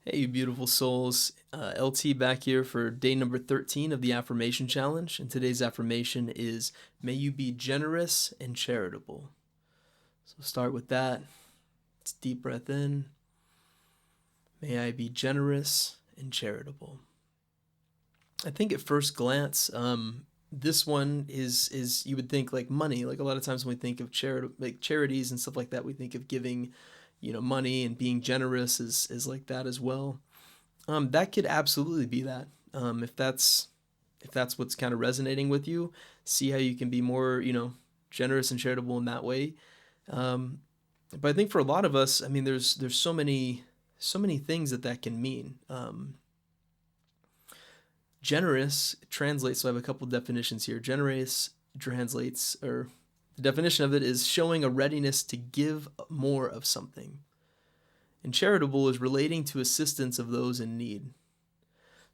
Hey, you beautiful souls. LT back here for day number 13 of the Affirmation Challenge. And today's affirmation is, may you be generous and charitable. So start with that. It's a deep breath in. May I be generous and charitable. I think at first glance, this one is you would think like money. Like a lot of times when we think of charities and stuff like that, we think of giving, money, and being generous is like that as well. That could absolutely be that. If that's what's kind of resonating with you, see how you can be more, generous and charitable in that way. Um, but I think for a lot of us, I mean, there's so many things that can mean. Generous translates. So I have a couple definitions here. Generous translates, or the definition of it is showing a readiness to give more of something. And charitable is relating to assistance of those in need.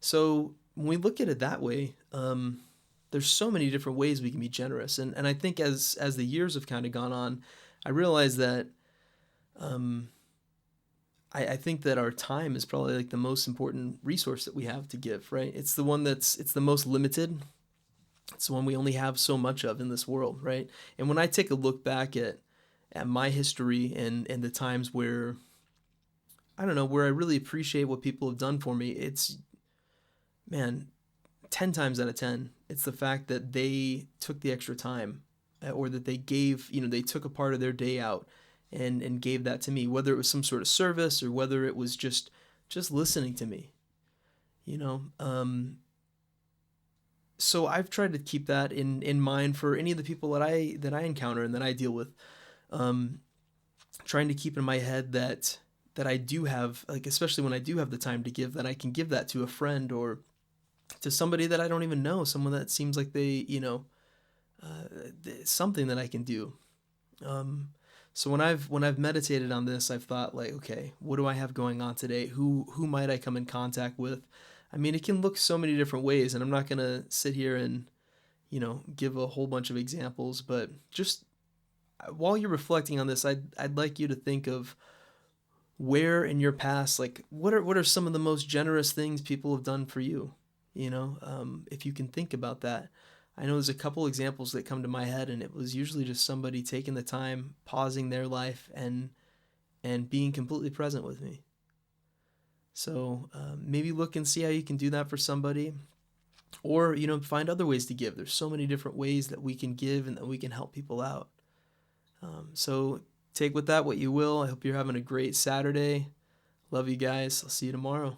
So when we look at it that way, there's so many different ways we can be generous, and I think as the years have kind of gone on, I realize that um, I think that our time is probably like the most important resource that we have to give. Right? It's the most limited. It's the one we only have so much of in this world, right? And when I take a look back at my history and the times where I don't know, where I really appreciate what people have done for me, it's, man, 10 times out of 10, it's the fact that they took the extra time, or that they gave, they took a part of their day out and gave that to me, whether it was some sort of service or whether it was just listening to me, you know. So I've tried to keep that in mind for any of the people that I encounter and that I deal with. Um, Trying to keep in my head that I do have, like, especially when I do have the time to give, that I can give that to a friend or to somebody that I don't even know, someone that seems like they, something that I can do. Um, so when I've meditated on this, I've thought like, okay, what do I have going on today? Who might I come in contact with? I mean, it can look so many different ways, and I'm not gonna sit here and give a whole bunch of examples, but just while you're reflecting on this, I'd like you to think of where in your past, like what are some of the most generous things people have done for you. If you can think about that. I know there's a couple examples that come to my head, and it was usually just somebody taking the time, pausing their life, and being completely present with me. So maybe look and see how you can do that for somebody, or find other ways to give. There's so many different ways that we can give and that we can help people out. So take with that what you will. I hope you're having a great Saturday. Love you guys. I'll see you tomorrow.